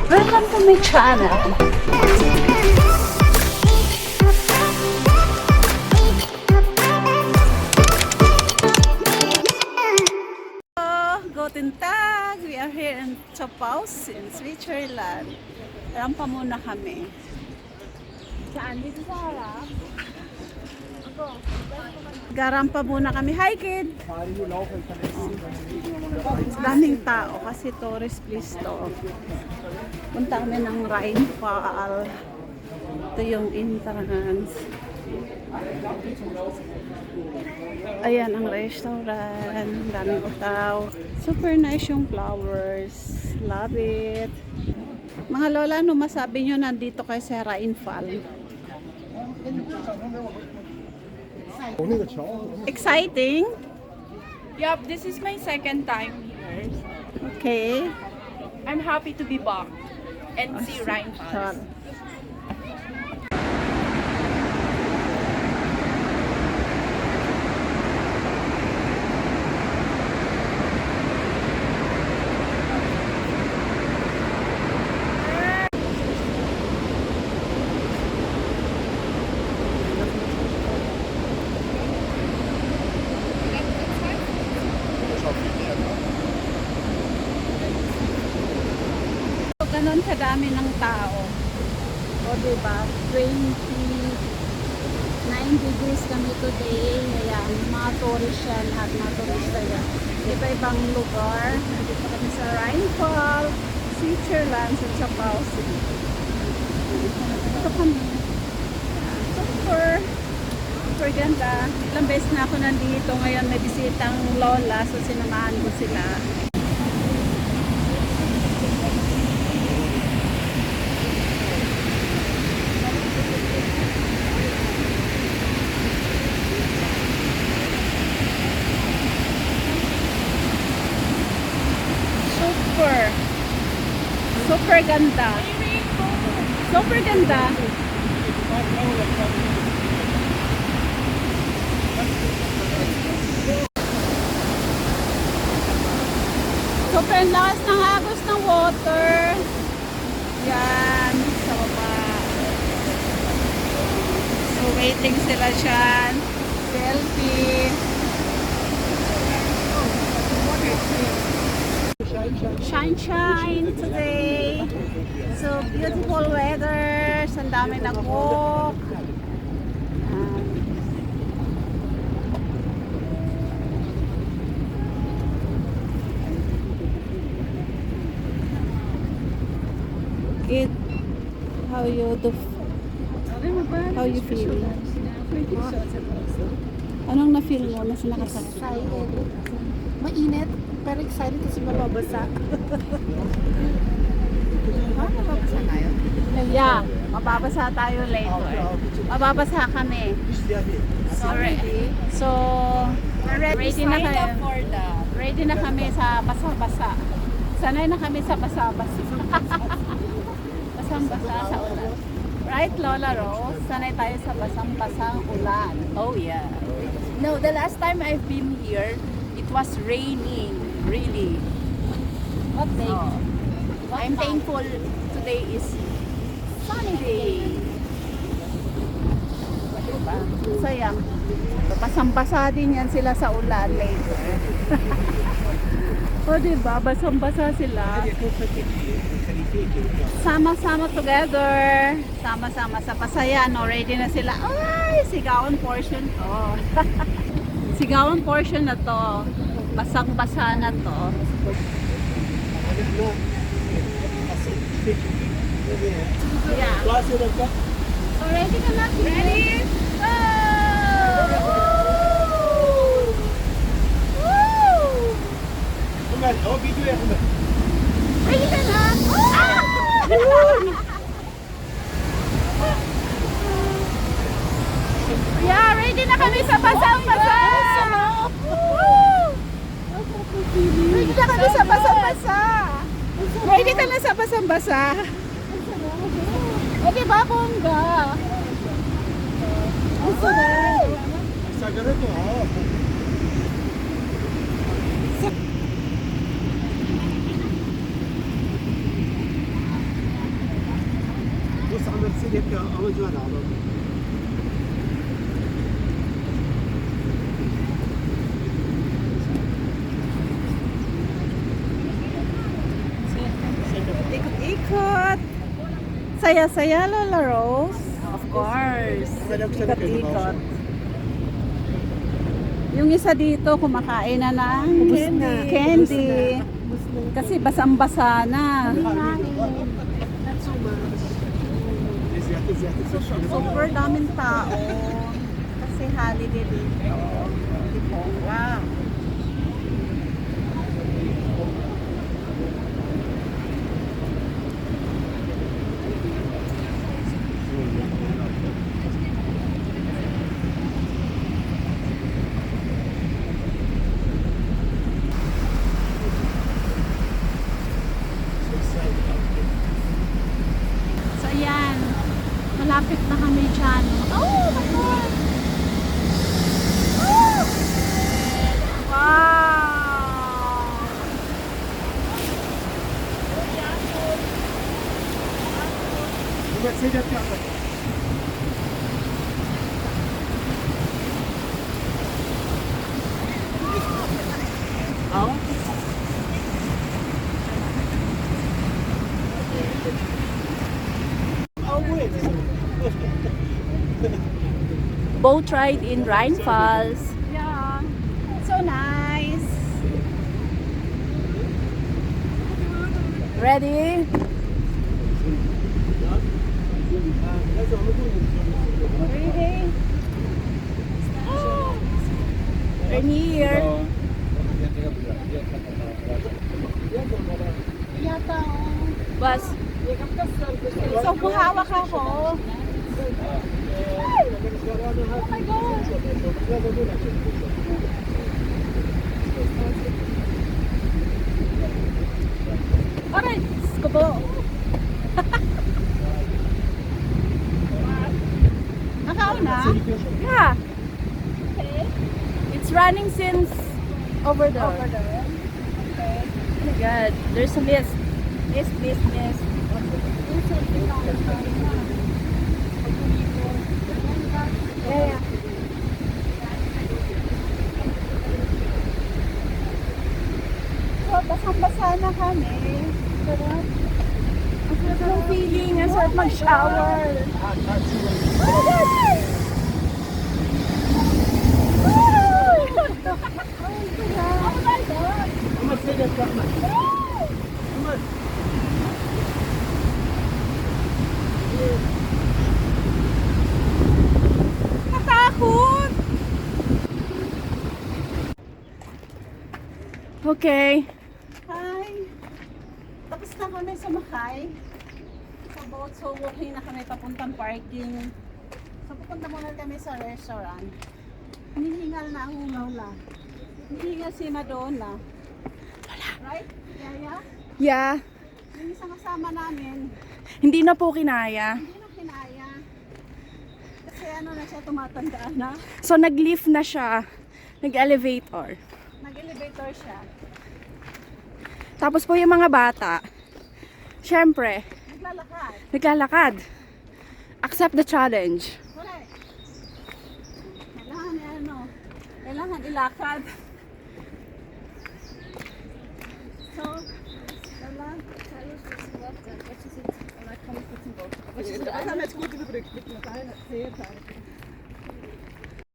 Welcome to my channel. Guten Tag! We are here in Schaffhausen, Switzerland. Rampa muna kami. Saan? Dito sa harap? Garampa muna kami. Hi, kid! Daming tao kasi tourist place to. Punta kami ng Rheinfall. Ito yung entrance. Ayan ang restaurant. Daming utaw. Super nice yung flowers. Love it. Mga lola, ano masabi nyo nandito kayo sa Rheinfall? Exciting? Yup, this is my second time here. Okay. I'm happy to be back and see Rheinfall. Ganon kadami ng tao. O diba? 29 degrees kami today. Ayan, mga tourist yan. Lahat mga turista yan. Iba-ibang lugar. Nandito kami sa Rheinfall, Switzerland, sa Schaffhausen. Ito kami. Ayan, super ganda. Ilang beses na ako nandito. Ngayon may bisitang lola. So sinamahan ko sila. Super ganda. Super ganda. Super lakas ng agos ng water. Yan. Sa baba. So waiting sila dyan. Selfie. Shine today. So beautiful weather. Ang dami nag-walk. Kid, how you feel? Anong na-feel mo na sila kasakit? Mainit, pero excited kasi mababasa. Mababasa tayo? Yeah, mababasa tayo later. Mababasa kami. So, ready na kami. Ready na kami sa basa-basa. Sanay na kami sa basa-basa. Basang-basa sa ulan. Right, Lola Rose? Sanay tayo sa basang-basang ulan. Oh yeah. No, the last time I've been here, it was raining, really. What day? Oh. I'm thankful today is sunny day. Diba? Sayang. Basang-basa din yan sila sa ulan later. O diba? Basang-basa sila. Sama-sama together. Sama-sama sa pasaya. No? Ready na sila. Ay! Sigawan portion to. Sigawan portion na to. Basang-basa na to. Yeah. So ready ka na? Ready? Go! Ready ka na? Yeah, ready na kami sa basang-basa! Ready na kami sa basang-basa! Ready ka na sa basang-basa? Eh, di ba, bongga? Ang sarap! Sa ganito, Sigaretler amacı var abi. Ikot-ikot. Saya-saya, Lola Rose. Of course. Ikot-ikot. Yung isa dito, kumakain na ng candy. Kasi basang-basa na. Super daming tao. Kasi holiday dito. Wow. So ayan, malapit na kami dyan. Oh my God! Oh! Wow! Boat ride in Rhine Falls. Yeah, so nice. Ready? Ready? We're near. Yata, oh. Bus. So, buhawak ako. Oh my God! Aray! Diyos ko po. Nakauna? Yeah. Okay. It's running since over there. Over there. Okay. Oh my God. There's a mist. Mist, mist, mist. Yeah. So, basang-basa na kami. Pero, Ang sarap ng feeling. Ang sarap mag-shower. oh my God! Natakot! Okay. Hi! Tapos na kami sumakay sa boat. So, walking na kami papuntang parking. So, pupunta muna kami sa restaurant. Hinihingal na ang Lola. Hinihingal si Madonna. Right? Yaya? Yeah. Yung isang kasama namin, Hindi na po kinaya. hindi na kinaya. Kasi ano na siya, tumatanda na. So, nag-lift na siya. Nag-elevator. Nag-elevator siya. Tapos po yung mga bata, syempre, Naglalakad. naglalakad. Accept the challenge. Correct. Kailangan ilakad. So, Lola, We gaan met goed in de brug. Ik moet naar het